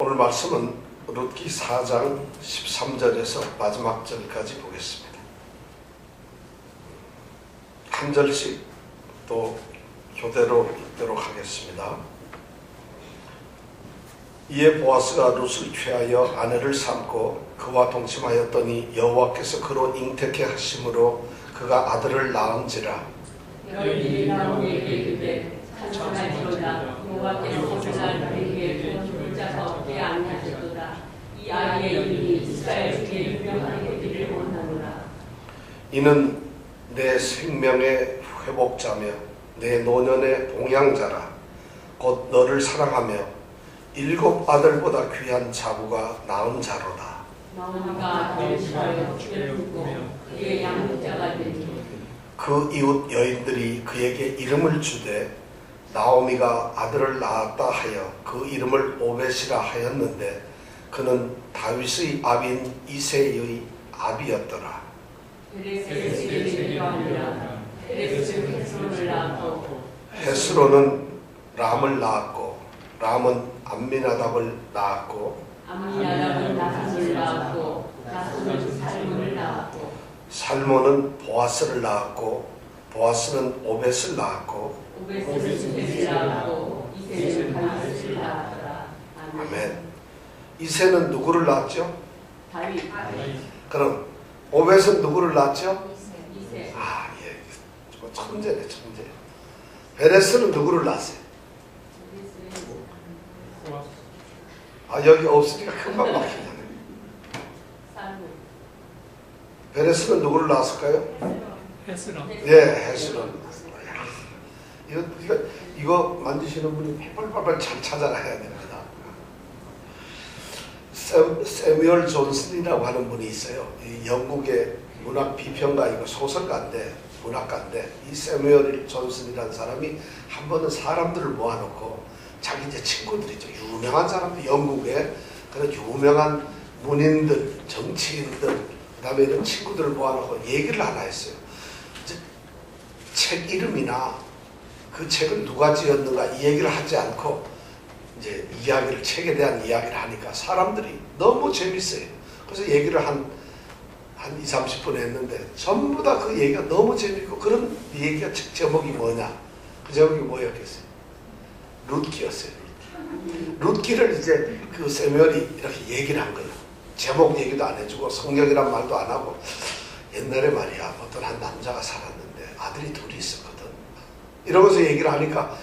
오늘 말씀은 룻기 4장 13절에서 마지막 절까지 보겠습니다. 한 절씩 또 교대로 읽도록 하겠습니다. 이에 보아스가 룻을 취하여 아내를 삼고 그와 동침하였더니 여호와께서 그로 잉태케 하심으로 그가 아들을 낳은지라. 여인이 나오미에게 이르되 찬송하리로다. 여호와께서 그날 그에게 본 자가 없게 아니하셨도다. 이 아이의 이름이 이스라엘 중에 유명하게 되기를 원하노라. 이는 내 생명의 회복자며 내 노년의 봉양자라. 곧 너를 사랑하며 7 아들보다 귀한 자부가 낳은 자로다. 나오미가 아들을 싫어하여 죽을 붓고 그의 양육자가 되니 그 이웃 여인들이 그에게 이름을 주되 나오미가 아들을 낳았다 하여 그 이름을 오벳이라 하였는데 그는 다윗의 아비인 이새의 아비였더라. 베레스의 이름이 아니라 베레스는 헤스론을 낳았고 헤스론은 람을 낳았고 람은 암미나답을 낳았고 암미나답은 나손을 낳았고 나손은 살몬을 낳았고 살몬은 보아스를 낳았고 보아스는 오벳을 낳았고 오벳은 이새를 낳았고 이새는 다윗을 낳았더라. 아멘. 이새는 누구를 낳았죠? 다윗. 그럼 오벳은 누구를 낳았죠? 이새. 아, 예. 천재네, 천재. 베레스는 누구를 낳았어요? 아, 여기 없으니까 금방 막히잖아요. 베레스는 누구를 낳았을까요? 헤스론. 예, 헤스론. 이거 만드시는 분이 빨빨빨 잘 찾아가야 됩니다. 세뮤얼 존슨이라고 하는 분이 있어요. 이 영국의 문학 비평가이고 소설가인데 문학가인데 이 세뮤얼 존슨이라는 사람이 한 번은 사람들을 모아놓고 자기 이제 친구들이죠. 유명한 사람들, 영국의 그런 유명한 문인들, 정치인들, 그 다음에 이런 친구들을 모아놓고 얘기를 하나 했어요. 이제 책 이름이나 그 책을 누가 지었는가 이 얘기를 하지 않고 이제 이야기를, 책에 대한 이야기를 하니까 사람들이 너무 재밌어요. 그래서 얘기를 한 20, 30분 했는데 전부 다 그 얘기가 너무 재밌고 그런 얘기가 책 제목이 뭐냐? 그 제목이 뭐였겠어요? 룻기였어요. 룻기를 이제 그 세뮤얼이 이렇게 얘기를 한 거예요. 제목 얘기도 안 해주고 성경이란 말도 안 하고 옛날에 말이야 어떤 한 남자가 살았는데 아들이 둘이 있었거든. 이러면서 얘기를 하니까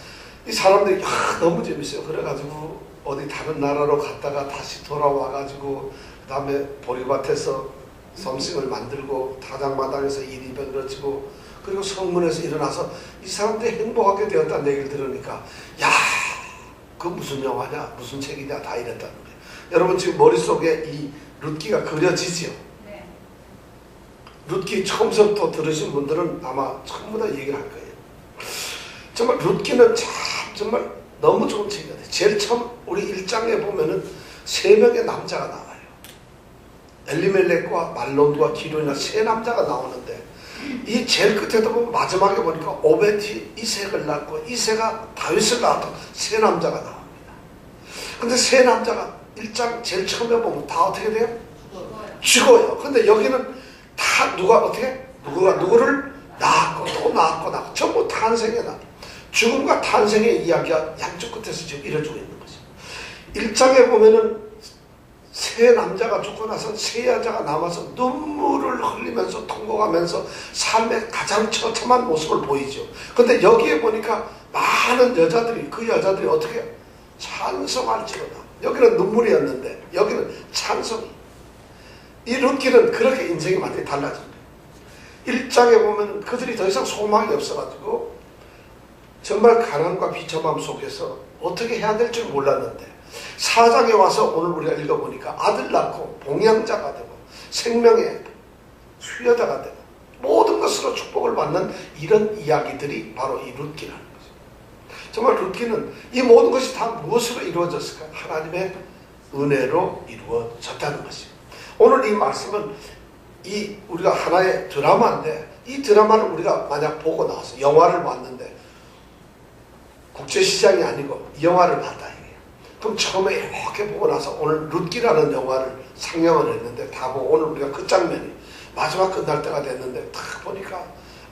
이 사람들이 너무 재밌어요. 그래가지고 어디 다른 나라로 갔다가 다시 돌아와가지고 그 다음에 보리밭에서 섬싱을 만들고 타작마당에서 일이 벌어지고 그리고 성문에서 일어나서 이 사람들이 행복하게 되었다는 얘기를 들으니까 야, 그 무슨 영화냐 무슨 책이냐 다 이랬다는 거예요. 여러분 지금 머릿속에 이 룻기가 그려지지요? 네. 룻기 처음부터 들으신 분들은 아마 전부 다 얘기를 할 거예요. 정말 룻기는 참 정말 너무 좋은 책이거든요. 제일 처음 우리 1장에 보면은 3명의 남자가 나와요. 엘리멜렉과 말론과 기론이나 3 남자가 나오는데 이 제일 끝에도 보면 마지막에 보니까 오벳이 이색을 낳고 이색가 다윗을 낳았던 3 남자가 나옵니다. 근데 3 남자가 1장 제일 처음에 보면 다 어떻게 돼요? 죽어요. 근데 여기는 다 누가 어떻게? 누가 누구를 낳았고 또 낳았고 전부 탄생에 나. 죽음과 탄생의 이야기가 양쪽 끝에서 지금 이뤄지고 있는 거죠. 1장에 보면은 3 남자가 죽고 나서 3 여자가 남아서 눈물을 흘리면서 통곡하면서 삶의 가장 처참한 모습을 보이죠. 근데 여기에 보니까 많은 여자들이 그 여자들이 어떻게 찬송할지로다. 여기는 눈물이었는데 여기는 찬송이. 이 룻기는 그렇게 인생이 많이 달라진 거예요. 1장에 보면 그들이 더 이상 소망이 없어가지고 정말 가난과 비참함 속에서 어떻게 해야 될 줄 몰랐는데 4장에 와서 오늘 우리가 읽어보니까 아들 낳고 봉양자가 되고 생명의 수여자가 되고 모든 것으로 축복을 받는 이런 이야기들이 바로 이 룻기라는 거죠. 정말 룻기는 이 모든 것이 다 무엇으로 이루어졌을까? 하나님의 은혜로 이루어졌다는 것이죠. 오늘 이 말씀은 이 우리가 하나의 드라마인데 이 드라마를 우리가 만약 보고 나와서 영화를 봤는데 국제시장이 아니고 이 영화를 봤다 이게요. 그럼 처음에 이렇게 보고 나서 오늘 룻기라는 영화를 상영을 했는데 다 보고 오늘 우리가 그 장면이 마지막 끝날 때가 됐는데 딱 보니까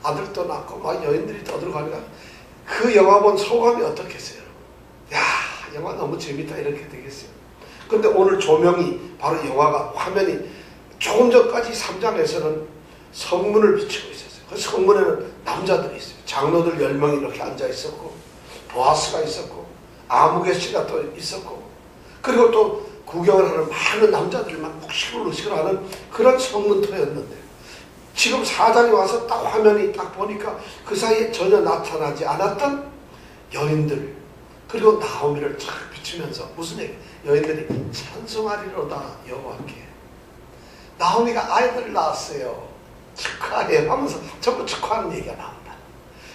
아들도 낳고 막 여인들이 떠들어가니까 그 영화 본 소감이 어떻겠어요? 야, 영화 너무 재밌다 이렇게 되겠어요. 근데 오늘 조명이 바로 영화가 화면이 조금 전까지 3장에서는 성문을 비추고 있었어요. 그 성문에는 남자들이 있어요. 장로들 10명이 이렇게 앉아 있었고 보아스가 있었고 아무개 씨가 또 있었고 그리고 또 구경을 하는 많은 남자들만 묵시글묵시글 하는 그런 성문터였는데 지금 4장에 와서 딱 화면이 딱 보니까 그 사이에 전혀 나타나지 않았던 여인들 그리고 나오미를 쫙 비추면서 무슨 얘기? 여인들이 찬송하리로다 여호와께. 나오미가 아이들을 낳았어요. 축하해요 하면서 전부 축하하는 얘기가 나온다.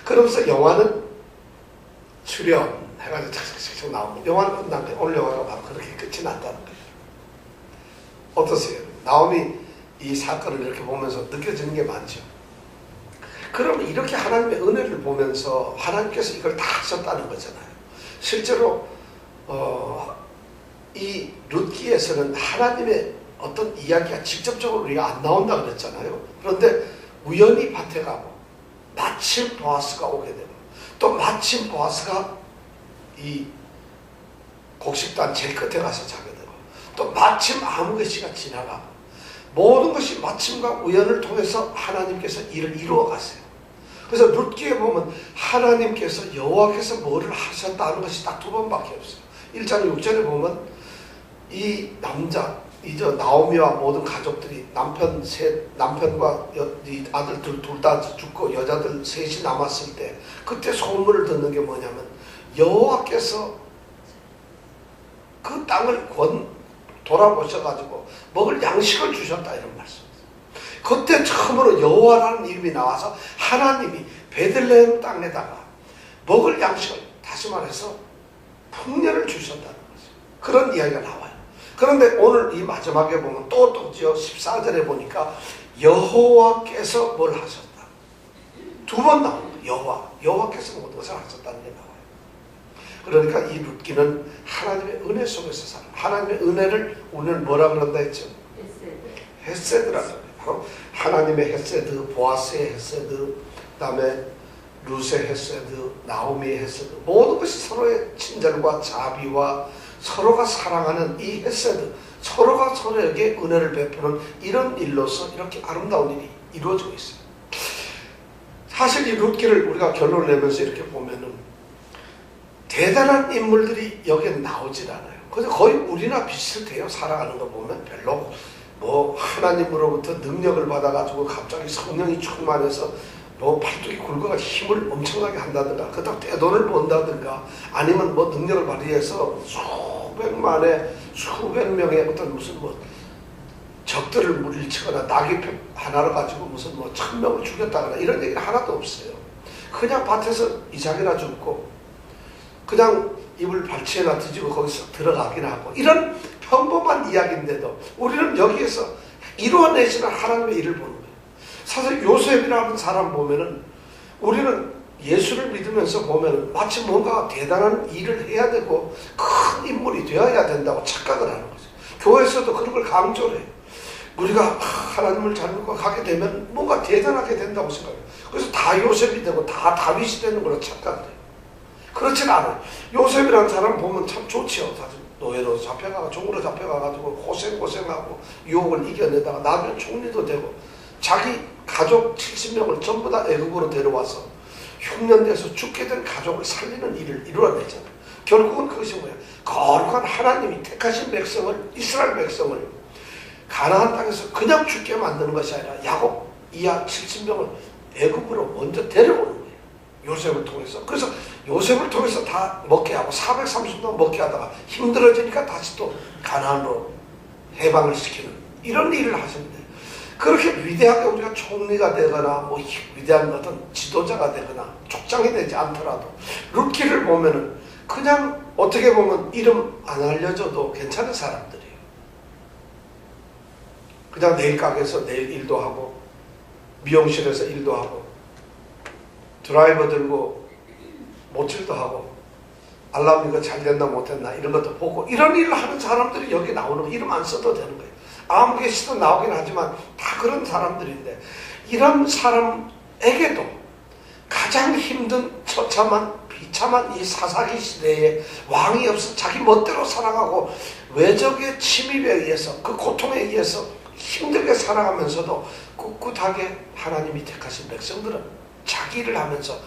그러면서 영화는 출연해가지고 착착착착 나옵니다. 영화는 끝난 거예요. 오늘 영화가 바로 그렇게 끝이 났다는 거예요. 어떠세요? 나오미 이 사건을 이렇게 보면서 느껴지는 게 많죠. 그러면 이렇게 하나님의 은혜를 보면서 하나님께서 이걸 다 하셨다는 거잖아요. 실제로 이 룻기에서는 하나님의 어떤 이야기가 직접적으로 우리가 안 나온다 그랬잖아요. 그런데 우연히 밭에 가고 마침 보아스가 오게 되고 또 마침 보아스가 이 곡식단 제일 끝에 가서 자게 되고 또 마침 아무개 씨가 지나가고 모든 것이 마침과 우연을 통해서 하나님께서 일을 이루어 갔어요. 그래서 룻기에 보면 하나님께서 여호와께서 뭐를 하셨다는 것이 딱 2번밖에 없어요. 1장 6절에 보면 이 남자 이제 나오미와 모든 가족들이 남편과 이 아들들 둘 다 죽고 여자들 셋이 남았을 때 그때 소문을 듣는 게 뭐냐면 여호와께서 그 땅을 돌아보셔가지고 먹을 양식을 주셨다 이런 말씀입니다. 그때 처음으로 여호와라는 이름이 나와서 하나님이 베들레헴 땅에다가 먹을 양식을 다시 말해서 풍년을 주셨다는 거죠. 그런 이야기가 나와요. 그런데 오늘 이 마지막에 보면 또 14절에 보니까 여호와께서 뭘 하셨다. 2번 나옵니다. 여호와께서 모든 것을 하셨다는 게 나와요. 그러니까 이 룻기는 하나님의 은혜 속에서 사는 하나님의 은혜를 우리는 뭐라 그런다 했죠? 헤세드라고 해요. 바로 하나님의 헤세드, 보아스의 헤세드, 그 다음에 룻의 헤세드, 나오미의 헤세드 모든 것이 서로의 친절과 자비와 서로가 사랑하는 이 헤세드 서로가 서로에게 은혜를 베푸는 이런 일로서 이렇게 아름다운 일이 이루어지고 있어요. 사실 이 룻기를 우리가 결론을 내면서 이렇게 보면은 대단한 인물들이 여기에 나오질 않아요. 그래서 거의 우리나 비슷해요. 살아가는 거 보면 별로 뭐 하나님으로부터 능력을 받아가지고 갑자기 성령이 충만해서 뭐 팔뚝이 굵어가 힘을 엄청나게 한다든가 그렇다고 떼돈을 번다든가 아니면 뭐 능력을 발휘해서 수백 명의 어떤 무슨 뭐 적들을 물리치거나 나귀 하나를 가지고 무슨 뭐 1000명을 죽였다거나 이런 얘기는 하나도 없어요. 그냥 밭에서 이삭이나 줍고 그냥 입을 발치에나 뒤지고 거기서 들어가긴 하고 이런 평범한 이야기인데도 우리는 여기에서 이루어내시는 하나님의 일을 보는 거예요. 사실 요셉이라는 사람 보면은 우리는 예수를 믿으면서 보면은 마치 뭔가 대단한 일을 해야 되고 큰 인물이 되어야 된다고 착각을 하는 거죠. 교회에서도 그런 걸 강조를 해요. 우리가 하나님을 잘 믿고 가게 되면 뭔가 대단하게 된다고 생각해요. 그래서 다 요셉이 되고 다 다윗이 되는 걸로 착각을 해요. 그렇진 않아요. 요셉이라는 사람 보면 참 좋지요. 사실 노예로 잡혀가고 종으로 잡혀가가지고 고생하고 유혹을 이겨내다가 나중에 총리도 되고 자기 가족 70명을 전부 다 애국으로 데려와서 흉년돼서 죽게 된 가족을 살리는 일을 이루어내잖아요. 결국은 그것이 뭐예요? 거룩한 하나님이 택하신 백성을 이스라엘 백성을 가나안 땅에서 그냥 죽게 만드는 것이 아니라 야곱 이하 70명을 애국으로 먼저 데려오는 거예요. 요셉을 통해서. 그래서 요셉을 통해서 다 먹게 하고 430년 먹게 하다가 힘들어지니까 다시 또 가나안으로 해방을 시키는 이런 일을 하셨는데 그렇게 위대하게 우리가 총리가 되거나 뭐 위대한 어떤 지도자가 되거나 족장이 되지 않더라도 룻기를 보면은 그냥 어떻게 보면 이름 안 알려줘도 괜찮은 사람들이에요. 그냥 내일 가게에서 내일 일도 하고 미용실에서 일도 하고 드라이버 들고 모질도 하고 알람 이거 잘 됐나 못됐나 이런 것도 보고 이런 일을 하는 사람들이 여기 나오는 거 이름 안 써도 되는 거예요. 아무 개시도 나오긴 하지만 다 그런 사람들인데 이런 사람에게도 가장 힘든 처참한 비참한 이 사사기 시대에 왕이 없어 자기 멋대로 살아가고 외적의 침입에 의해서 그 고통에 의해서 힘들게 살아가면서도 꿋꿋하게 하나님이 택하신 백성들은 자기 일을 하면서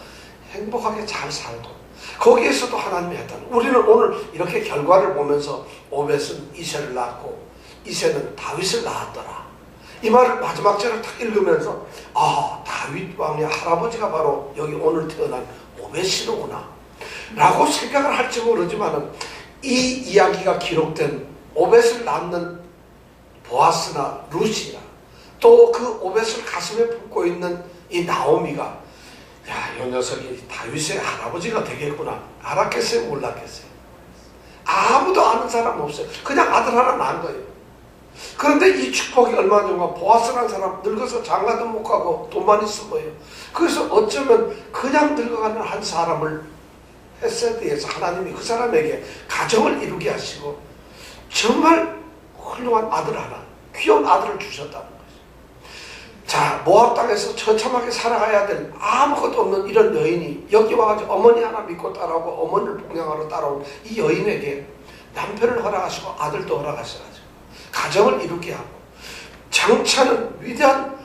행복하게 잘 살고 거기에서도 하나님이 했다는 우리는 오늘 이렇게 결과를 보면서 오벳은 이새를 낳았고 이새는 다윗을 낳았더라. 이 말을 마지막 절을 딱 읽으면서 아 다윗 왕의 할아버지가 바로 여기 오늘 태어난 오벳이로구나 라고 생각을 할지 모르지만 이 이야기가 기록된 오벳을 낳는 보아스나 루시나 또 그 오벳을 가슴에 품고 있는 이 나오미가 야, 이 녀석이 다윗의 할아버지가 되겠구나 알았겠어요? 몰랐겠어요? 아무도 아는 사람 없어요. 그냥 아들 하나 낳은 거예요. 그런데 이 축복이 얼마나 좋은가. 보아스라는 사람 늙어서 장가도 못 가고 돈만 있어 보여요. 그래서 어쩌면 그냥 늙어가는 한 사람을 헤세드에서 하나님이 그 사람에게 가정을 이루게 하시고 정말 훌륭한 아들 하나 귀여운 아들을 주셨다는 거죠. 자, 모압 땅에서 처참하게 살아가야 될 아무것도 없는 이런 여인이 여기 와가지고 어머니 하나 믿고 따라오고 어머니를 봉양하러 따라온 이 여인에게 남편을 허락하시고 아들도 허락하셔가지고 가정을 이루게 하고 장차는 위대한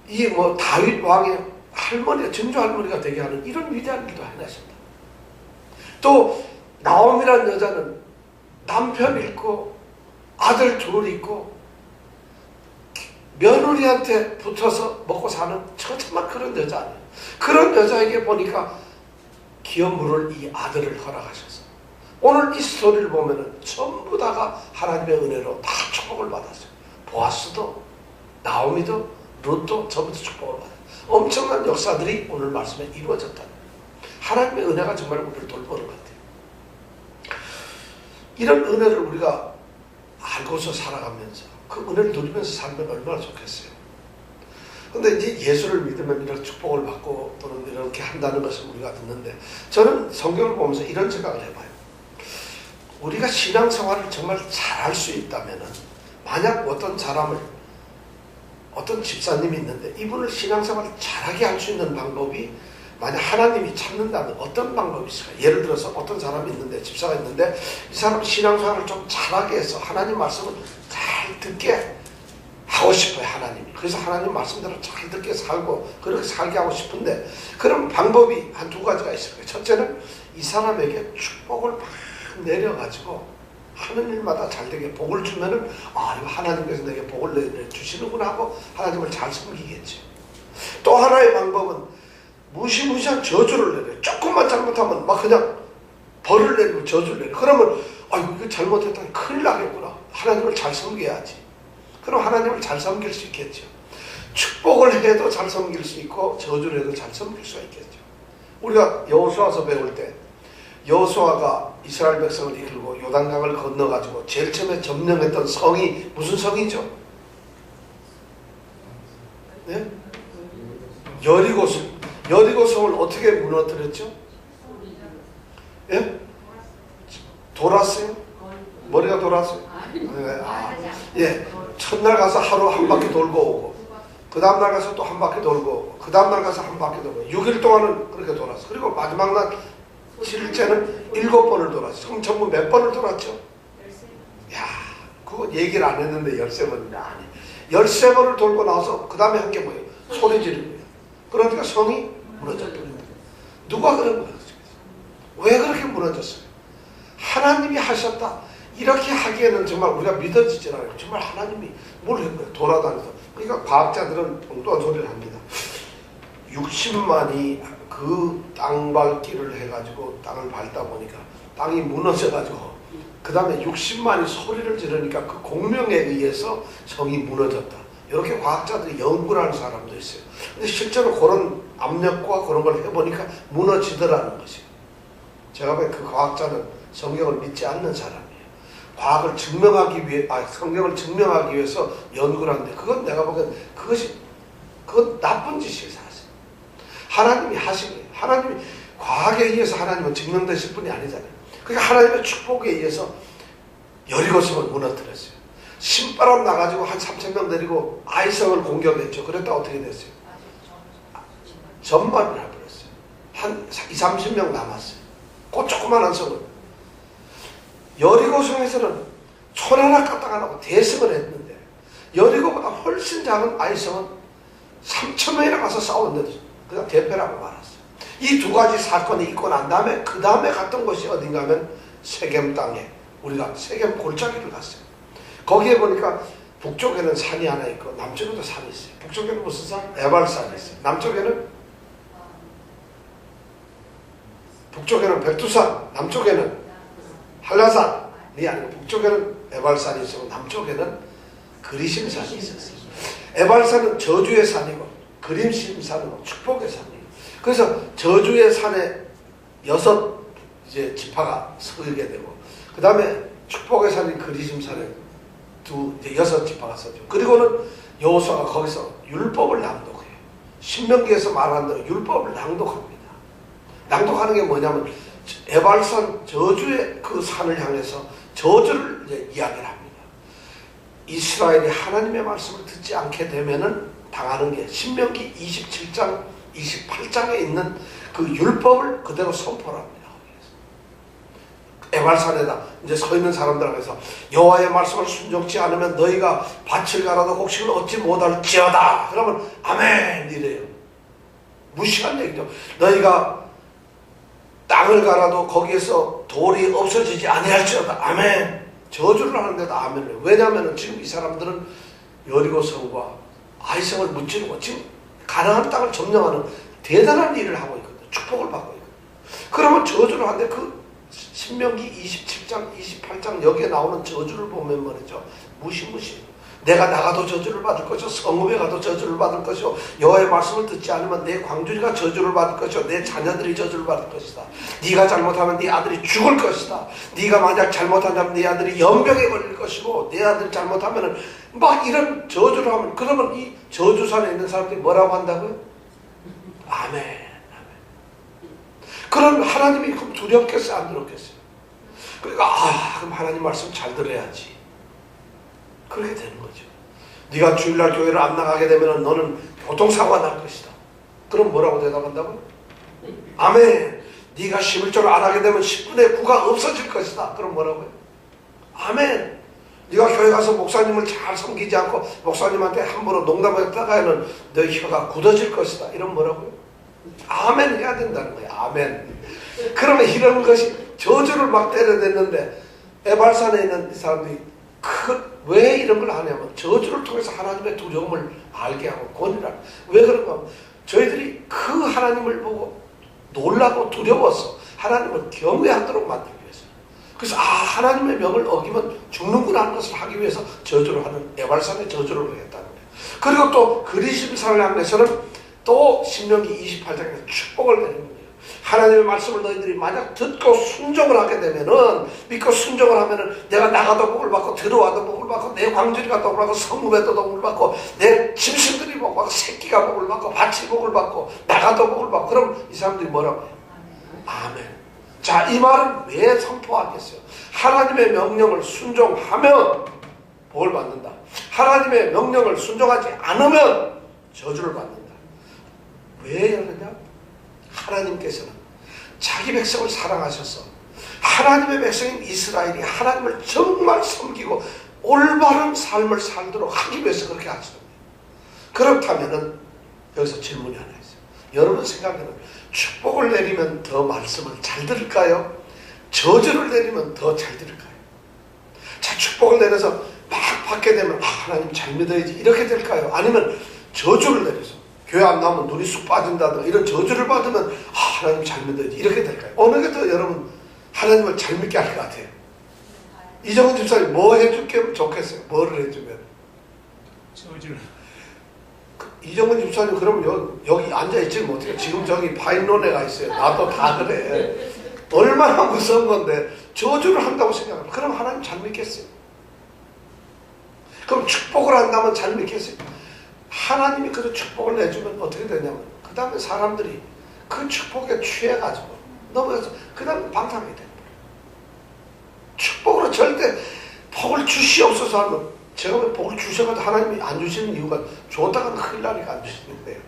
이 다윗 왕의 할머니가 증조 할머니가 되게 하는 이런 위대한 일도 해내셨다. 또 나옴이라는 여자는 남편 있고 아들 둘 있고 며느리한테 붙어서 먹고 사는 처참한 그런 여자 아니에요. 그런 여자에게 보니까 기업물을 이 아들을 허락하셔서 오늘 이 스토리를 보면은 전부 다가 하나님의 은혜로 다 축복을 받았어요. 보아스도 나오미도 룻도 전부 다 축복을 받았어요. 엄청난 역사들이 오늘 말씀에 이루어졌다. 하나님의 은혜가 정말 우리를 돌보는 것 같아요. 이런 은혜를 우리가 알고서 살아가면서 그 은혜를 누리면서 살면 얼마나 좋겠어요. 근데 이제 예수를 믿으면 이렇게 축복을 받고 또는 이렇게 한다는 것을 우리가 듣는데 저는 성경을 보면서 이런 생각을 해봐요. 우리가 신앙생활을 정말 잘할 수 있다면 만약 어떤 사람을 어떤 집사님이 있는데 이분을 신앙생활을 잘하게 할 수 있는 방법이 만약 하나님이 찾는다면 어떤 방법이 있을까요? 예를 들어서 어떤 사람이 있는데 집사가 있는데 이 사람 신앙생활을 좀 잘하게 해서 하나님 말씀을 잘 듣게 하고 싶어요. 하나님이. 그래서 하나님 말씀대로 잘 듣게 살고 그렇게 살게 하고 싶은데 그런 방법이 한 두 가지가 있을 거예요. 첫째는 이 사람에게 축복을 막 내려가지고 하는 일마다 잘 되게 복을 주면은 아 이거 하나님께서 내게 복을 내주시는구나 하고 하나님을 잘 섬기겠죠. 또 하나의 방법은 무시무시한 저주를 내려요. 조금만 잘못하면 막 그냥 벌을 내리고 저주를 내려. 그러면 아이고 이거 잘못했다니 큰일 나겠구나. 하나님을 잘 섬겨야지. 그럼 하나님을 잘 섬길 수 있겠죠. 축복을 해도 잘 섬길 수 있고 저주를 해도 잘 섬길 수가 있겠죠. 우리가 여호수아서 배울 때 여호수아가 이스라엘 백성을 이끌고 요단강을 건너가지고 제일 처음에 점령했던 성이 무슨 성이죠? 네? 여리고성. 여리고성을 어떻게 무너뜨렸죠? 예? 돌았어요? 머리가 돌았어요? 네. 예. 첫날 가서 하루 한 바퀴 돌고 오고 그 다음날 가서 또 한 바퀴 돌고 오고 그 다음날 가서 한 바퀴 돌고 6일 동안은 그렇게 돌았어. 그리고 마지막 날 7일째는 7번을 돌았어. 그럼 전부 몇 번을 돌았죠? 야, 그거 얘기를 안 했는데 13번인데 아니 13번을 돌고 나서 그 다음에 한 게 뭐예요? 소리 지르는 거예요. 그러니까 성이 무너졌거든요. 누가 그런 거예요? 왜 그렇게 무너졌어요? 하나님이 하셨다. 이렇게 하기에는 정말 우리가 믿어지질 않아요. 정말 하나님이 뭘 한 거예요? 돌아다녀서. 그러니까 과학자들은 엉뚱한 소리를 합니다. 60만이 그 땅 밟기를 해가지고 땅을 밟다 보니까 땅이 무너져가지고 그 다음에 60만이 소리를 지르니까 그 공명에 의해서 성이 무너졌다. 이렇게 과학자들이 연구를 하는 사람도 있어요. 근데 실제로 그런 압력과 그런 걸 해보니까 무너지더라는 것이에요. 제가 보기엔 그 과학자는 성경을 믿지 않는 사람이에요. 과학을 증명하기 위해, 성경을 증명하기 위해서 연구를 하는데 그건 내가 보기엔 그건 나쁜 짓이에요, 사실. 하나님이 하신 거예요. 하나님이 과학에 의해서 하나님은 증명되실 분이 아니잖아요. 그러니까 하나님의 축복에 의해서 여리고성을 무너뜨렸어요. 신바람 나가지고 한 3,000명 내리고 아이성을 공격했죠. 그랬다 어떻게 됐어요? 전말을 해버렸어요. 한 20-30명 남았어요. 그 조그만한 성을. 여리고성에서는 손 하나 까딱 안 하고 대성을 했는데 여리고보다 훨씬 작은 아이성은 3,000명이나 가서 싸웠는데 그냥 대패라고 말았어요. 이 두 가지 사건이 있고 난 다음에 그 다음에 갔던 곳이 어딘가 하면 세겜 땅에 우리가 세겜 골짜기를 갔어요. 거기에 보니까 북쪽에는 산이 하나 있고 남쪽에도 산이 있어요. 북쪽에는 무슨 산? 에발산이 있어요. 남쪽에는 북쪽에는 백두산, 남쪽에는 한라산이 아니고 북쪽에는 에발산이 있고 남쪽에는 그리심산이 있었어요. 에발산은 저주의 산이고 그리심산은 축복의 산이에요. 그래서 저주의 산에 6 이제 지파가 서게 되고 그 다음에 축복의 산인 그리심산에 이제 6 지파가 서죠. 그리고는 여호수아가 거기서 율법을 낭독해요. 신명기에서 말한 대로 율법을 낭독합니다. 낭독하는 게 뭐냐면 에발산 저주의 그 산을 향해서 저주를 이제 이야기를 합니다. 이스라엘이 하나님의 말씀을 듣지 않게 되면은 당하는 게 신명기 27장 28장에 있는 그 율법을 그대로 선포를 합니다. 에발산에다 이제 서 있는 사람들에게서 여호와의 말씀을 순종치 않으면 너희가 밭을 갈아도 곡식을 얻지 못할지어다. 그러면 아멘 이래요. 무시한 얘기죠. 너희가 땅을 갈아도 거기에서 돌이 없어지지 아니할지어다. 아멘. 저주를 하는데도 아멘을 해요. 왜냐하면 지금 이 사람들은 여리고성과 아이성을 무찌르고 지금 가나안 땅을 점령하는 대단한 일을 하고 있거든요. 축복을 받고 있거든요. 그러면 저주를 하는데 그 신명기 27장, 28장 여기에 나오는 저주를 보면 말이죠. 무시무시. 내가 나가도 저주를 받을 것이요. 성읍에 가도 저주를 받을 것이요. 여호와의 말씀을 듣지 않으면 내 광주리가 저주를 받을 것이요. 내 자녀들이 저주를 받을 것이다. 네가 잘못하면 네 아들이 죽을 것이다. 네가 만약 잘못한다면 네 아들이 연병에 걸릴 것이고 내 아들이 잘못하면 막 이런 저주를 하면 그러면 이 저주산에 있는 사람들이 뭐라고 한다고요? 아멘. 그럼 하나님이 그럼 두렵겠어요? 안 두렵겠어요? 그러니까 그럼 하나님 말씀 잘 들어야지. 그렇게 되는 거죠. 네가 주일날 교회를 안 나가게 되면 너는 교통사고가 날 것이다. 그럼 뭐라고 대답한다고요? 아멘. 네가 11조를 안 하게 되면 10분의 9가 없어질 것이다. 그럼 뭐라고요? 아멘. 네가 교회 가서 목사님을 잘 섬기지 않고 목사님한테 함부로 농담했다가는 너희 혀가 굳어질 것이다. 이런 뭐라고요? 아멘 해야 된다는 거예요. 아멘. 그러면 이런 것이 저주를 막 때려댔는데 에발산에 있는 이 사람들이 왜 이런 걸 하냐면 저주를 통해서 하나님의 두려움을 알게 하고 권위를 왜 그런가 하면 저희들이 그 하나님을 보고 놀라고 두려워서 하나님을 경외하도록 만들기 위해서. 그래서 하나님의 명을 어기면 죽는구나 하는 것을 하기 위해서 저주를 하는 에발산의 저주를 하겠다는 거예요. 그리고 또 그리심산을 향해서는 또 신명기 28장에서 축복을 내리는 거예요. 하나님의 말씀을 너희들이 만약 듣고 순종을 하게 되면은 믿고 순종을 하면은 내가 나가도 복을 받고 들어와도 복을 받고 내 광주리가 복을 받고 성읍에도 복을 받고 내 짐승들이 복을 받고 새끼가 복을 받고 밭이 복을 받고 나가도 복을 받고 그럼 이 사람들이 뭐라고 해요? 아멘. 자, 이 말은 왜 선포하겠어요? 하나님의 명령을 순종하면 복을 받는다. 하나님의 명령을 순종하지 않으면 저주를 받는다. 왜 그러냐? 하나님께서는 자기 백성을 사랑하셔서 하나님의 백성인 이스라엘이 하나님을 정말 섬기고 올바른 삶을 살도록 하기 위해서 그렇게 하시는 거예요. 그렇다면은 여기서 질문이 하나 있어요. 여러분 생각에는 축복을 내리면 더 말씀을 잘 들을까요? 저주를 내리면 더 잘 들을까요? 자, 축복을 내려서 막 받게 되면 하나님 잘 믿어야지 이렇게 될까요? 아니면 저주를 내려서 교회 안 나오면 눈이 쑥 빠진다든가 이런 저주를 받으면 하나님 잘 믿어야지 이렇게 될까요? 어느 게 더 여러분 하나님을 잘 믿게 할 것 같아요? 이정은 집사님 뭐 해줄게 좋겠어요? 뭐를 해주면? 저주를. 이정은 집사님 그럼 여기 앉아있지 못해요. 지금 저기 파인론에 가 있어요. 나도 다 그래. 얼마나 무서운 건데 저주를 한다고 생각하면 그럼 하나님 잘 믿겠어요? 그럼 축복을 한다면 잘 믿겠어요? 하나님이 그 축복을 내주면 어떻게 되냐면 그 다음에 사람들이 그 축복에 취해가지고 넘어가서 그 다음에 방탕하게 됩니다. 축복으로 절대 복을 주시옵소서 하면 제가 왜 복을 주셔가지고 하나님이 안 주시는 이유가 좋다가는 큰일 나니까 안 주시는 거예요.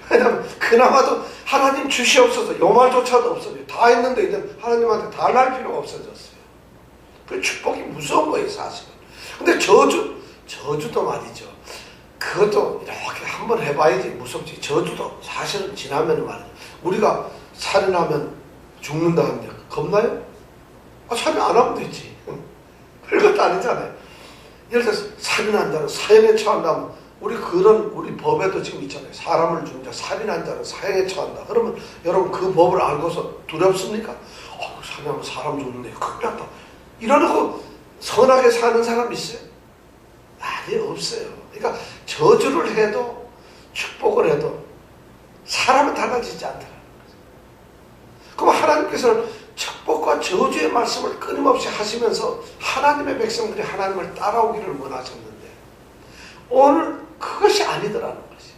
왜냐하면 그나마도 하나님 주시옵소서 요 말조차도 없어져요. 다 했는데 이제 하나님한테 달랄 필요가 없어졌어요. 그 축복이 무서운 거예요 사실은. 근데 저주도 말이죠. 그것도 이렇게 한번 해봐야지 무섭지. 저주도 사실은 지나면 말이죠. 우리가 살인하면 죽는다는데 겁나요? 살인 안 하면 되지. 별것도 아니잖아요. 예를 들어서 살인한 자는 사형에 처한다면 우리 법에도 지금 있잖아요. 사람을 죽인 자, 살인한 자는 사형에 처한다. 그러면 여러분 그 법을 알고서 두렵습니까? 살인하면 사람 죽는데 큰일 났다. 이러고 선하게 사는 사람 있어요? 아니 없어요. 그러니까 저주를 해도 축복을 해도 사람은 달라지지 않더라. 그럼 하나님께서는 축복과 저주의 말씀을 끊임없이 하시면서 하나님의 백성들이 하나님을 따라오기를 원하셨는데 오늘 그것이 아니더라는 것이.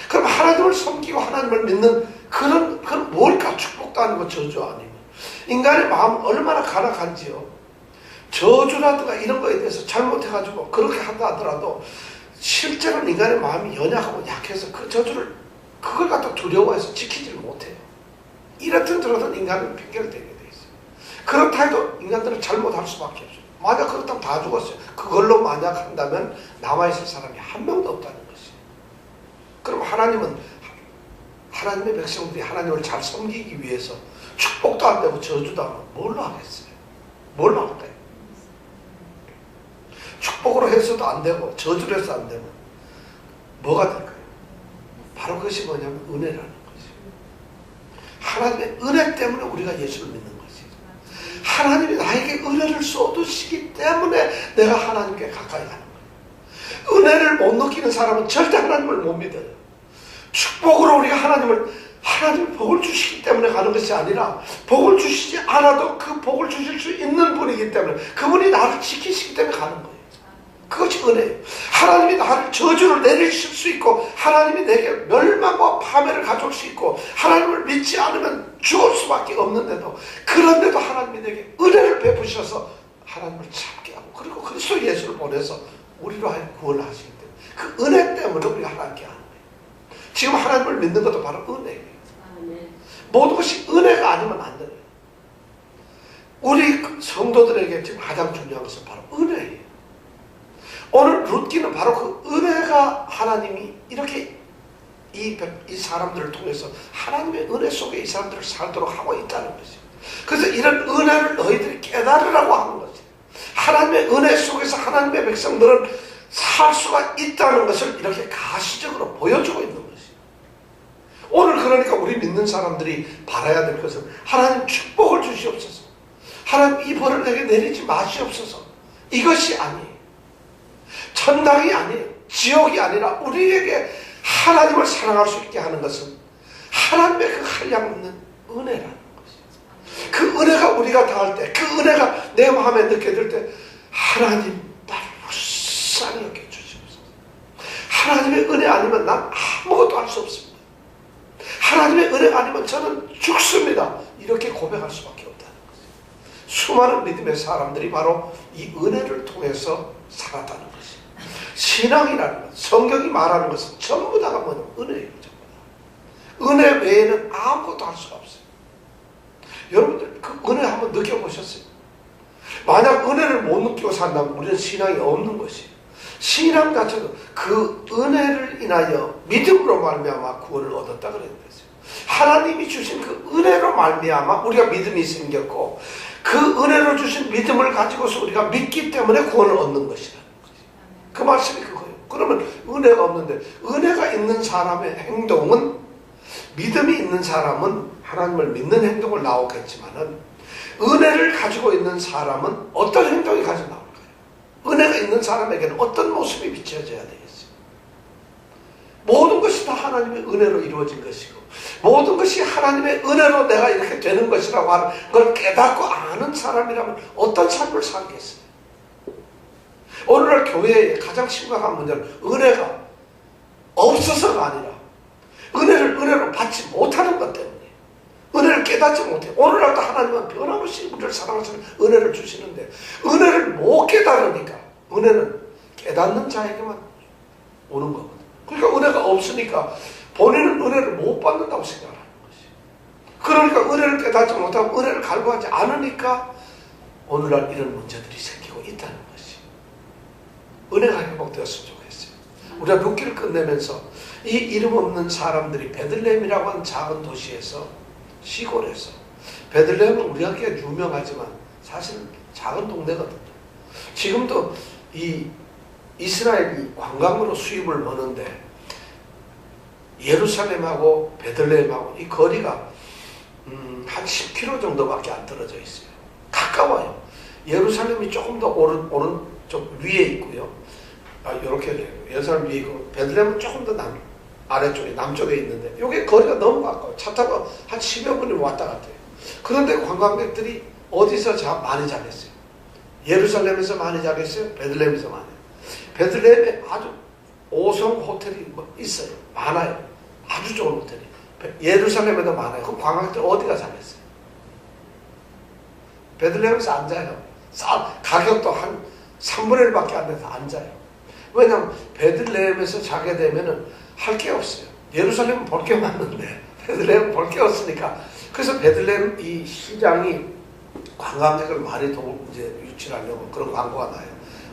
그럼 하나님을 섬기고 하나님을 믿는 그런 뭘까? 축복도 아니고 저주 아니고. 인간의 마음은 얼마나 가락한지요. 저주라든가 이런 거에 대해서 잘못해가지고 그렇게 한다 하더라도 실제로는 인간의 마음이 연약하고 약해서 그 저주를 그걸 갖다 두려워해서 지키지를 못해요. 이렇든 저렇든 인간은 핑계를 대게 돼 있어요. 그렇다 해도 인간들은 잘못할 수밖에 없어요. 만약 그렇다면 다 죽었어요. 그걸로 만약 한다면 남아있을 사람이 한 명도 없다는 것이에요. 그럼 하나님의 백성들이 하나님을 잘 섬기기 위해서 축복도 안 되고 저주도 안 하고 뭘로 하겠어요? 뭘로 할까요? 축복으로 해서도 안 되고 저주로 해서 안 되면 뭐가 될까요? 바로 그것이 뭐냐면 은혜라는 것이에요. 하나님의 은혜 때문에 우리가 예수를 믿는 것이에요. 하나님이 나에게 은혜를 쏟으시기 때문에 내가 하나님께 가까이 가는 거예요. 은혜를 못 느끼는 사람은 절대 하나님을 못 믿어요. 축복으로 우리가 하나님이 복을 주시기 때문에 가는 것이 아니라 복을 주시지 않아도 그 복을 주실 수 있는 분이기 때문에 그분이 나를 지키시기 때문에 가는 거예요. 그것이 은혜예요. 하나님이 나를 저주를 내리실 수 있고 하나님이 내게 멸망과 파멸을 가져올 수 있고 하나님을 믿지 않으면 죽을 수밖에 없는데도 그런데도 하나님이 내게 은혜를 베푸셔서 하나님을 찾게 하고 그리고 그리스도 예수를 보내서 우리로 하여 구원을 하시기 때문에 그 은혜 때문에 우리가 하나님께 하는 거예요. 지금 하나님을 믿는 것도 바로 은혜예요. 모든 것이 은혜가 아니면 안 돼요. 우리 성도들에게 지금 가장 중요한 것은 바로 은혜예요. 오늘 룻기는 바로 그 은혜가 하나님이 이렇게 이 사람들을 통해서 하나님의 은혜 속에 이 사람들을 살도록 하고 있다는 것이에요. 그래서 이런 은혜를 너희들이 깨달으라고 하는 것이에요. 하나님의 은혜 속에서 하나님의 백성들은 살 수가 있다는 것을 이렇게 가시적으로 보여주고 있는 것이에요. 오늘 그러니까 우리 믿는 사람들이 바라야 될 것은 하나님 축복을 주시옵소서. 하나님 이 벌을 내게 내리지 마시옵소서. 이것이 아니에요. 천당이 아니에요. 지옥이 아니라 우리에게 하나님을 사랑할 수 있게 하는 것은 하나님의 그 한량없는 은혜라는 것이에요. 그 은혜가 우리가 닿을 때, 그 은혜가 내 마음에 느껴질 때 하나님 나를 불쌍히 여겨주시옵소서. 하나님의 은혜 아니면 난 아무것도 할 수 없습니다. 하나님의 은혜가 아니면 저는 죽습니다. 이렇게 고백할 수밖에 없다는 것이에요. 수많은 믿음의 사람들이 바로 이 은혜를 통해서 살았다는 것이에요. 신앙이라는 것, 성경이 말하는 것은 전부 다가 뭐냐면 은혜예요. 전부 다. 은혜 외에는 아무것도 할 수가 없어요. 여러분들 그 은혜 한번 느껴보셨어요? 만약 은혜를 못 느끼고 산다면 우리는 신앙이 없는 것이에요. 신앙 자체도 그 은혜를 인하여 믿음으로 말미암아 구원을 얻었다 그랬는데 하나님이 주신 그 은혜로 말미암아 우리가 믿음이 생겼고 그 은혜로 주신 믿음을 가지고서 우리가 믿기 때문에 구원을 얻는 것이라는 거지. 그 말씀이 그거예요. 그러면 은혜가 없는데 은혜가 있는 사람의 행동은 믿음이 있는 사람은 하나님을 믿는 행동을 나오겠지만은 은혜를 가지고 있는 사람은 어떤 행동이 가지고 나올까요? 은혜가 있는 사람에게는 어떤 모습이 비춰져야 되겠어요? 모든 것이 다 하나님의 은혜로 이루어진 것이고 모든 것이 하나님의 은혜로 내가 이렇게 되는 것이라고 하는 걸 깨닫고 아는 사람이라면 어떤 삶을 살겠어요? 오늘날 교회의 가장 심각한 문제는 은혜가 없어서가 아니라 은혜를 은혜로 받지 못하는 것 때문이에요. 은혜를 깨닫지 못해. 오늘날도 하나님은 변함없이 우리를 사랑하시는 은혜를 주시는데 은혜를 못 깨달으니까 은혜는 깨닫는 자에게만 오는 거거든. 그러니까 은혜가 없으니까 본인은 은혜를 못 받는다고 생각하는 것이. 그러니까 은혜를 깨닫지 못하고 은혜를 갈구하지 않으니까 오늘날 이런 문제들이 생기고 있다는 것이. 은혜가 회복되었으면 좋겠어요. 우리가 룻기를 끝내면서 이 이름 없는 사람들이 베들레헴이라고 하는 작은 도시에서 시골에서, 베들레헴은 우리에게 유명하지만 사실 작은 동네거든요. 지금도 이 이스라엘이 관광으로 수입을 하는데 예루살렘하고 베들레헴하고 이 거리가 한 10km 정도밖에 안 떨어져 있어요. 가까워요. 예루살렘이 조금 더 오른쪽 위에 있고요. 이렇게 돼요. 예루살렘 위에 있고 베들레헴은 조금 더 아래쪽에 남쪽에 있는데 이게 거리가 너무 가까워요. 차 타고 한 10여 분이면 왔다 갔다 해요. 그런데 관광객들이 어디서 많이 자겠어요? 예루살렘에서 많이 자겠어요? 베들레헴에서 많이. 베들레헴에 아주 5성 호텔이 있어요. 많아요. 아주 좋은 호텔이. 예루살렘에도 많아요. 그럼 관광객들 어디가 자겠어요? 베들레헴에서 앉아요. 가격도 한 3분의 1밖에 안 돼서 앉아요. 왜냐하면 베들레헴에서 자게 되면은 할 게 없어요. 예루살렘은 볼 게 많은데 베들레헴은 볼 게 없으니까. 그래서 베들레헴 이 시장이 관광객을 많이 이제 유치하려고 그런 광고가 나요.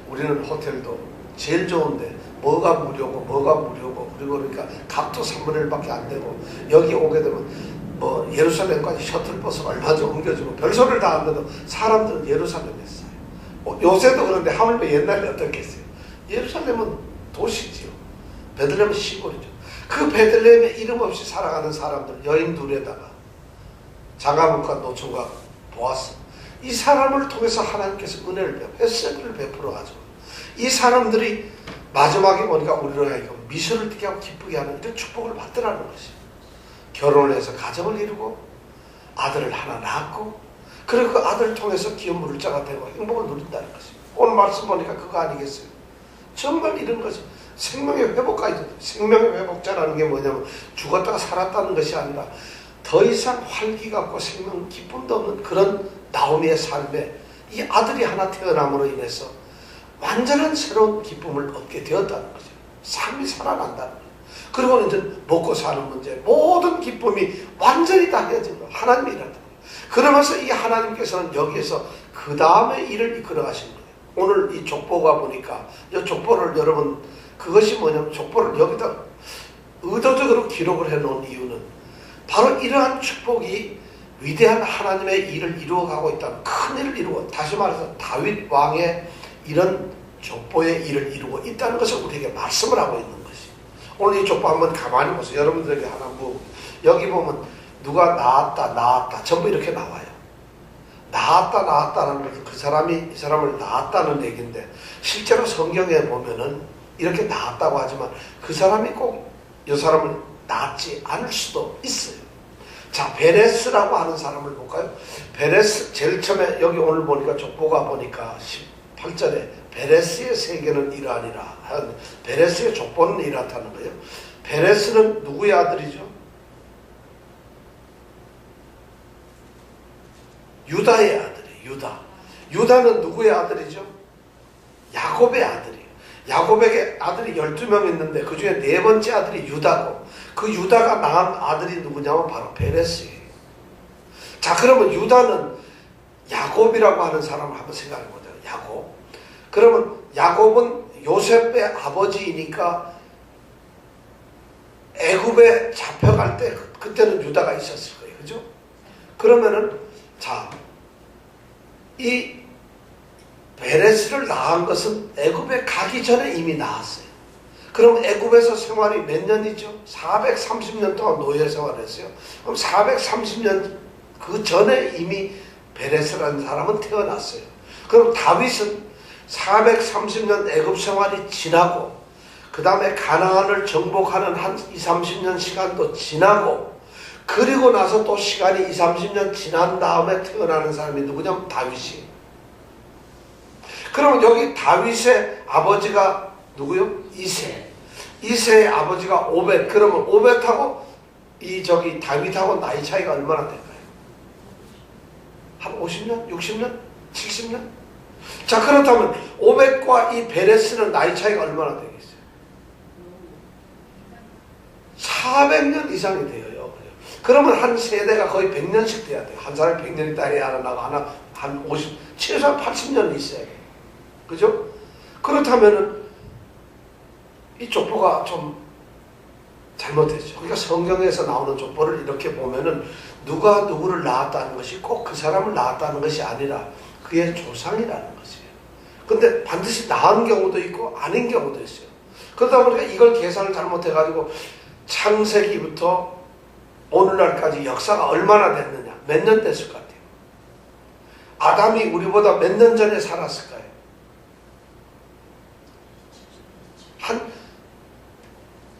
우리는 호텔도 제일 좋은데 뭐가 무료고 그리고 그러니까 값도 3분의 1밖에 안 되고 여기 오게 되면 뭐 예루살렘까지 셔틀버스가 얼마나 옮겨주고 별소리를 다 하는데도 사람들은 예루살렘에 있어요. 요새도 그런데 하물며 옛날에 어떻겠어요? 예루살렘은 도시지요. 베들레헴은 시골이죠. 그 베들레헴에 이름 없이 살아가는 사람들 여인 둘에다가 장가문과 노총각 보았어. 이 사람을 통해서 하나님께서 은혜를 햇새를 베풀어 가지고 이 사람들이 마지막에 보니까 우리로 하여금 미소를 띠게 하고 기쁘게 하는 이런 축복을 받더라는 것이. 결혼을 해서 가정을 이루고 아들을 하나 낳고 그리고 그 아들을 통해서 기업 물자가 되고 행복을 누린다는 것이. 오늘 말씀 보니까 그거 아니겠어요? 정말 이런 것이 생명의 회복까지. 생명의 회복자라는 게 뭐냐면 죽었다가 살았다는 것이 아니라 더 이상 활기가 없고 생명 기쁨도 없는 그런 나오미의 삶에 이 아들이 하나 태어남으로 인해서 완전한 새로운 기쁨을 얻게 되었다는 거죠. 삶이 살아난다는 거죠. 그리고 이제 먹고 사는 문제 모든 기쁨이 완전히 다 헤어진 거예요. 하나님이 일한다. 그러면서 이 하나님께서는 여기에서 그 다음에 일을 이끌어 가신 거예요. 오늘 이 족보가 보니까 이 족보를 여러분 그것이 뭐냐면 족보를 여기다 의도적으로 기록을 해놓은 이유는 바로 이러한 축복이 위대한 하나님의 일을 이루어가고 있다는 큰 일을 이루고 다시 말해서 다윗 왕의 이런 족보의 일을 이루고 있다는 것을 우리에게 말씀을 하고 있는 것이. 오늘 이 족보 한번 가만히 보세요. 여러분들에게 하나 여기 보면 누가 낳았다 전부 이렇게 나와요. 낳았다라는 것은 그 사람이 이 사람을 낳았다는 얘기인데 실제로 성경에 보면은 이렇게 낳았다고 하지만 그 사람이 꼭 이 사람을 낳지 않을 수도 있어요. 자, 베레스라고 하는 사람을 볼까요? 베레스 제일 처음에 여기 오늘 보니까 족보가 보니까 18절에 베레스의 세계는 이러하니라. 베레스의 족보는 이렇다는 거예요. 베레스는 누구의 아들이죠? 유다의 아들이에요. 유다는 누구의 아들이죠? 야곱의 아들이에요. 야곱에게 아들이 12명 있는데 그 중에 네 번째 아들이 유다고 그 유다가 낳은 아들이 누구냐면 바로 베레스예요. 자, 그러면 유다는 야곱이라고 하는 사람을 한번 생각해 보자. 야곱. 그러면 야곱은 요셉의 아버지이니까 애굽에 잡혀갈 때 그때는 유다가 있었을 거예요. 그죠? 그러면은 자, 이 베레스를 낳은 것은 애굽에 가기 전에 이미 낳았어요. 그럼 애굽에서 생활이 몇 년이죠? 430년 동안 노예 생활을 했어요. 그럼 430년 그 전에 이미 베레스라는 사람은 태어났어요. 그럼 다윗은 430년 애굽 생활이 지나고 그 다음에 가나안을 정복하는 한 20-30년 시간도 지나고 그리고 나서 또 시간이 20-30년 지난 다음에 태어나는 사람이 누구냐면 다윗이. 그러면 여기 다윗의 아버지가 누구요? 이세. 이세의 아버지가 오벳. 그러면 오벳하고 다윗하고 나이 차이가 얼마나 될까요? 한 50년? 60년? 70년? 자, 그렇다면 오벳과 이 베레스는 나이 차이가 얼마나 되겠어요? 400년 이상이 돼요. 그러면 한 세대가 거의 100년씩 돼야 돼요. 한 사람이 100년이 딸이 하나 나고 하나 한 50, 최소한 80년은 있어야 돼요. 그죠? 그렇다면은 이 족보가 좀 잘못됐죠. 그러니까 성경에서 나오는 족보를 이렇게 보면은 누가 누구를 낳았다는 것이 꼭 그 사람을 낳았다는 것이 아니라 그의 조상이라는 것이에요. 근데 반드시 낳은 경우도 있고 아닌 경우도 있어요. 그러다 보니까 이걸 계산을 잘못해가지고 창세기부터 오늘날까지 역사가 얼마나 됐느냐, 몇 년 됐을 것 같아요. 아담이 우리보다 몇 년 전에 살았을까요? 한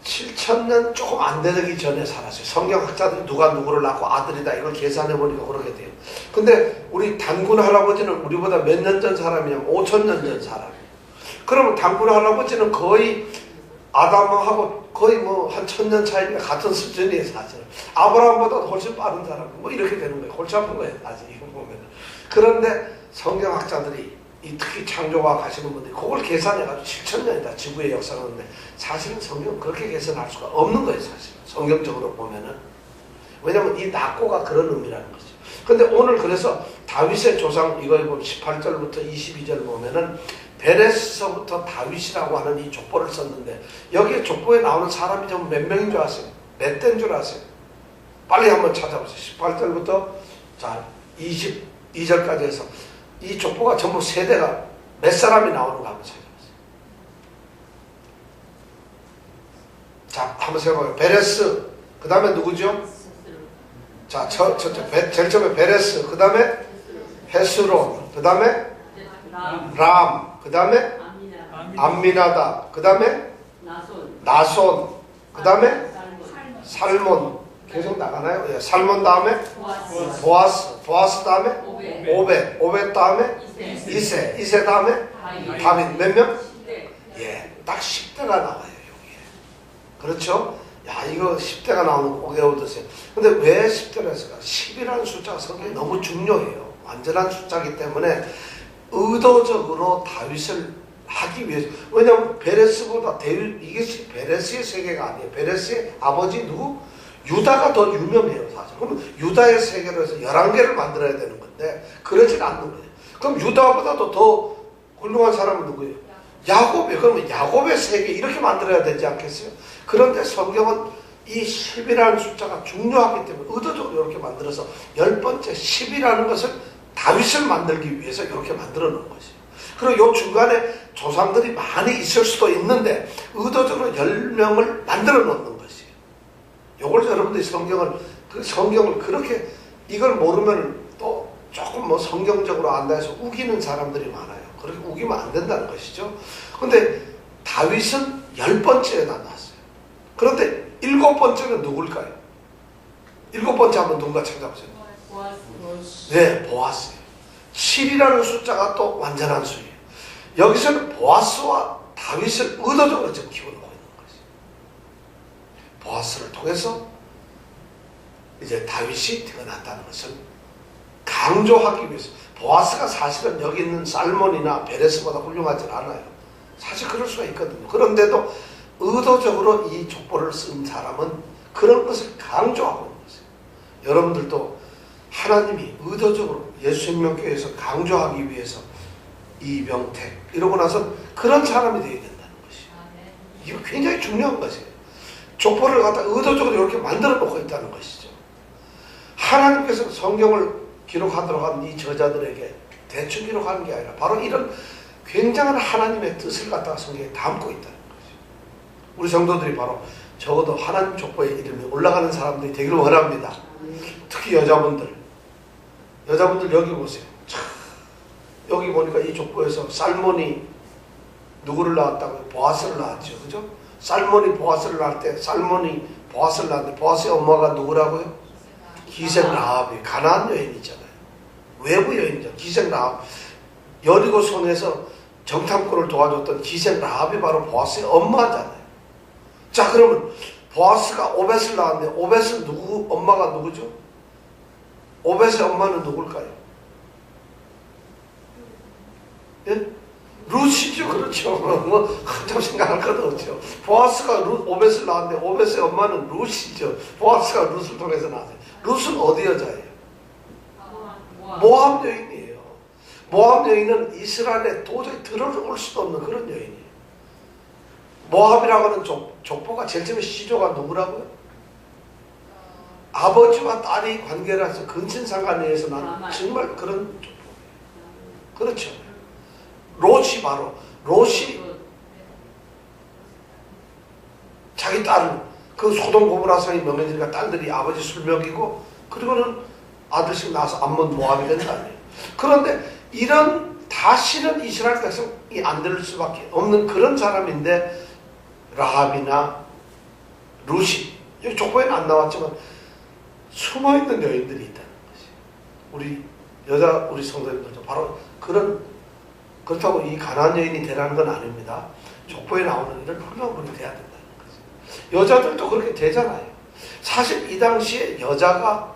7,000년 조금 안 되기 전에 살았어요. 성경학자들이 누가 누구를 낳고 아들이다 이걸 계산해 보니까 그렇게 돼요. 근데 우리 단군 할아버지는 우리보다 몇 년 전 사람이냐면 5,000년 전 사람이에요. 그러면 단군 할아버지는 거의 아담하고 거의 뭐 한 1,000년 차이니까 같은 수준이에요, 사실은. 아브라함보다 훨씬 빠른 사람, 뭐 이렇게 되는 거예요. 골치 아픈 거예요, 사실 이거 보면. 그런데 성경학자들이 특히 창조과학 하시는 분들이 그걸 계산해가지고 7,000년이다 지구의 역사가 오는데 사실은 성경은 그렇게 계산할 수가 없는 거예요, 사실. 성경적으로 보면은. 왜냐면 이 낙고가 그런 의미라는 거죠. 근데 오늘 그래서 다윗의 조상 이거 보면 18절부터 22절 보면은 베레스서부터 다윗이라고 하는 이 족보를 썼는데 여기에 족보에 나오는 사람이 좀 몇 명인 줄 아세요? 몇 대인 줄 아세요? 빨리 한번 찾아보세요. 18절부터 자 22절까지 해서 이 족보가 전부 세대가 몇 사람이 나오는가 한번 찾아보세요. 자, 한번 생각해봐요. 베레스, 그 다음에 누구죠? 자, 제일 처음에 베레스, 그 다음에 헤스론, 그 다음에 람, 그 다음에 암미나다, 그 다음에 나손, 그 다음에 살몬. 계속 나가나요? 예, 살몬 다음에 보아스 다음에 오벳 다음에 이세 다음에 다윗. 몇 명? 예, 딱 10대가 나와요 여기에. 그렇죠? 야, 이거 10대가 나오는 거 꼭 외워두세요. 근데 왜 10대를 했을까? 10이라는 숫자가 성경에 너무 중요해요. 완전한 숫자이기 때문에 의도적으로 다윗을 하기 위해서. 왜냐하면 베레스보다 이게 베레스의 세계가 아니에요. 베레스의 아버지 누구? 유다가 더 유명해요, 사실. 그럼 유다의 세계로 해서 11개를 만들어야 되는 건데 그러진 않는 거예요. 그럼 유다보다도 더 훌륭한 사람은 누구예요? 야곱이에요. 그러면 야곱의 세계 이렇게 만들어야 되지 않겠어요? 그런데 성경은 이 10이라는 숫자가 중요하기 때문에 의도적으로 이렇게 만들어서 10번째 10이라는 것을 다윗을 만들기 위해서 이렇게 만들어 놓은 것이에요. 그리고 요 중간에 조상들이 많이 있을 수도 있는데 의도적으로 10명을 만들어 놓는 것이에요. 요걸 여러분들이 성경을 그렇게 이걸 모르면 또 조금 뭐 성경적으로 안다 해서 우기는 사람들이 많아요. 그렇게 우기면 안 된다는 것이죠. 근데 다윗은 10번째에 나왔어요. 그런데 7번째는 누굴까요? 7번째 한번 누군가 찾아보세요. 네, 보아스예요. 7이라는 숫자가 또 완전한 수예요. 여기서는 보아스와 다윗을 의도적으로 지금 키워놓고 있는 것이에요. 보아스를 통해서 이제 다윗이 태어났다는 것을 강조하기 위해서. 보아스가 사실은 여기 있는 살몬이나 베레스보다 훌륭하진 않아요. 사실 그럴 수가 있거든요. 그런데도 의도적으로 이 족보를 쓴 사람은 그런 것을 강조하고 있는 것이에요. 여러분들도 하나님이 의도적으로 예수생명교회에서 강조하기 위해서 이병택 이러고 나서 그런 사람이 되어야 된다는 것이에요. 이거 굉장히 중요한 것이에요. 족보를 갖다 의도적으로 이렇게 만들어 놓고 있다는 것이죠. 하나님께서 성경을 기록하도록 한 이 저자들에게 대충 기록하는 게 아니라 바로 이런 굉장한 하나님의 뜻을 갖다가 성경에 담고 있다는 것이죠. 우리 성도들이 바로 적어도 하나님 족보의 이름이 올라가는 사람들이 되기를 원합니다. 특히 여자분들 여기 보세요. 참, 여기 보니까 이 족보에서 살몬이 누구를 낳았다고요? 보아스를 낳았죠. 그죠? 살몬이 보아스를 낳을 때 살몬이 보아스를 낳았는데 보아스의 엄마가 누구라고요? 기생 라합이 가나안 여인이잖아요. 외부 여인이죠. 기생 라합. 여리고 손에서 정탐꾼을 도와줬던 기생 라합이 바로 보아스의 엄마잖아요. 자, 그러면 보아스가 오벳을 낳았는데 오벳은 엄마가 누구죠? 오벳의 엄마는 누굴까요? 예? 루시죠. 그렇죠. 뭐 한참 생각할 것도 없죠. 보아스가 오벳을 낳았는데 오벳의 엄마는 루시죠. 보아스가 룻을 통해서 낳았어요. 룻은 어디 여자예요? 모압 여인이에요. 모압 여인은 이스라엘에 도저히 들어올 수도 없는 그런 여인이에요. 모압이라고 하는 족보가 제일 처음에 시조가 누구라고요? 아버지와 딸이 관계라서 근친상간에 의해서 난 정말 그런 족보. 그렇죠. 롯이 바로 롯이 자기 딸을 그 소돔 고모라성이 명해지니까 딸들이 아버지 술 먹이고 그리고는 아들씩 낳아서 암몬 모압이 된다 아니에요. 그런데 이런 다시는 이스라엘 백성이 안 될 수밖에 없는 그런 사람인데 라합이나 루시 여기 족보에는 안 나왔지만 숨어있는 여인들이 있다는 것이 우리 성도님들도 바로 그렇다고 이 가나안 여인이 되라는 건 아닙니다. 족보에 나오는 이런 훌륭한 분이 돼야 된다는 거죠. 여자들도 그렇게 되잖아요. 사실 이 당시에 여자가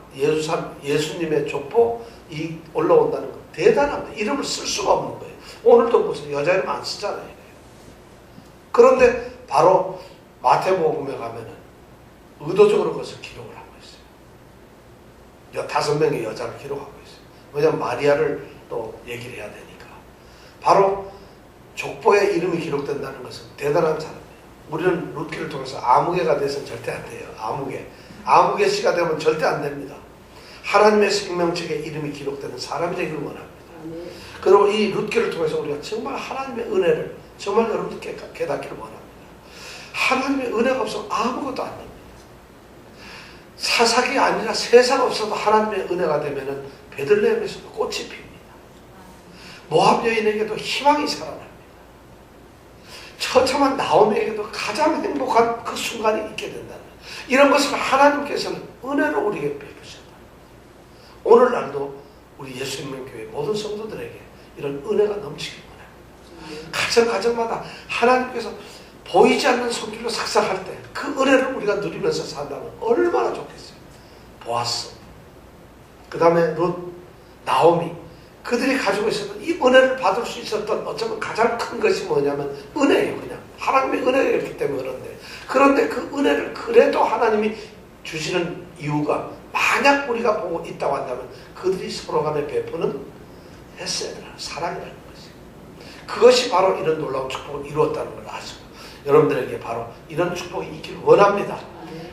예수님의 족보 올라온다는 건 대단합니다. 이름을 쓸 수가 없는 거예요. 오늘도 무슨 여자 이름 안 쓰잖아요. 그런데 바로 마태복음에 가면은 의도적으로 그것을 기록을 하고 있어요. 5명의 여자를 기록하고 있어요. 왜냐하면 마리아를 또 얘기를 해야 되니까. 바로 족보에 이름이 기록된다는 것은 대단한 사람이에요. 우리는 룻기를 통해서 아무개가 돼서는 절대 안 돼요. 아무개 씨가 되면 절대 안 됩니다. 하나님의 생명책에 이름이 기록되는 사람이 되기를 원합니다. 그리고 이 룻기를 통해서 우리가 정말 하나님의 은혜를 정말 여러분들께 깨닫기를 원합니다. 하나님의 은혜가 없으면 아무것도 안 됩니다. 사사기 아니라 세상 없어도 하나님의 은혜가 되면은 베들레헴에서도 꽃이 핍니다. 모압 여인에게도 희망이 살아납니다. 처참한 나오미에게도 가장 행복한 그 순간이 있게 된다는 거예요. 이런 것을 하나님께서는 은혜로 우리에게 베푸셨다. 오늘날도 우리 예수님교회 모든 성도들에게 이런 은혜가 넘치길 원합니다. 가정마다 하나님께서 보이지 않는 손길로 삭삭할 때 그 은혜를 우리가 누리면서 산다면 얼마나 좋겠어요. 보아스, 그 다음에 룻, 나오미, 그들이 가지고 있었던 이 은혜를 받을 수 있었던 어쩌면 가장 큰 것이 뭐냐면 은혜예요. 그냥 하나님의 은혜였기 때문에 그런데 그 은혜를 그래도 하나님이 주시는 이유가 만약 우리가 보고 있다고 한다면 그들이 서로 간에 베푸는 헤세드라는 사랑이라는 것이에요. 그것이 바로 이런 놀라운 축복을 이루었다는 걸 아시고 여러분들에게 바로 이런 축복이 있기를 원합니다.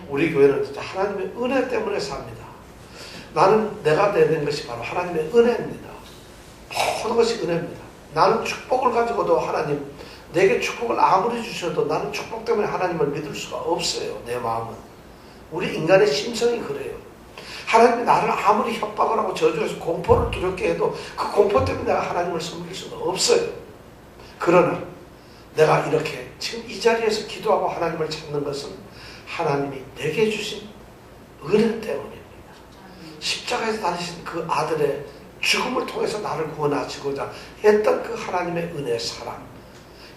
우리 교회는 진짜 하나님의 은혜 때문에 삽니다. 나는 내가 되는 것이 바로 하나님의 은혜입니다. 모든 것이 은혜입니다. 나는 축복을 가지고도 하나님 내게 축복을 아무리 주셔도 나는 축복 때문에 하나님을 믿을 수가 없어요. 내 마음은. 우리 인간의 심성이 그래요. 하나님이 나를 아무리 협박을 하고 저주해서 공포를 두렵게 해도 그 공포 때문에 내가 하나님을 섬길 수는 없어요. 그러나 내가 이렇게 지금 이 자리에서 기도하고 하나님을 찾는 것은 하나님이 내게 주신 은혜 때문입니다. 십자가에서 다니신 그 아들의 죽음을 통해서 나를 구원하시고자 했던 그 하나님의 은혜, 사랑,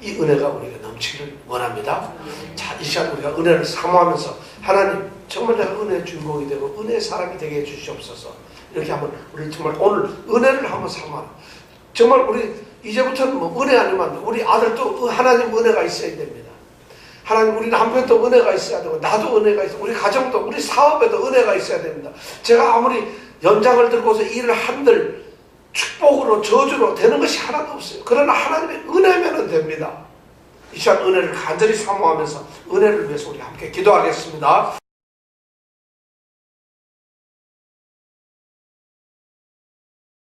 이 은혜가 우리에게 넘치기를 원합니다. 자, 이 시간 우리가 은혜를 사모하면서 하나님 정말 내가 은혜의 주인공이 되고 은혜의 사람이 되게 해주시옵소서. 이렇게 한번 우리 정말 오늘 은혜를 한번 사모하는 정말 우리 이제부터는 뭐 은혜 아니면 우리 아들도 하나님 은혜가 있어야 됩니다. 하나님 우리 남편도 은혜가 있어야 되고 나도 은혜가 있어. 우리 가정도 우리 사업에도 은혜가 있어야 됩니다. 제가 아무리 연장을 들고서 일을 한들 축복으로 저주로 되는 것이 하나도 없어요. 그러나 하나님의 은혜면 됩니다. 이 시간 은혜를 간절히 사모하면서 은혜를 위해서 우리 함께 기도하겠습니다.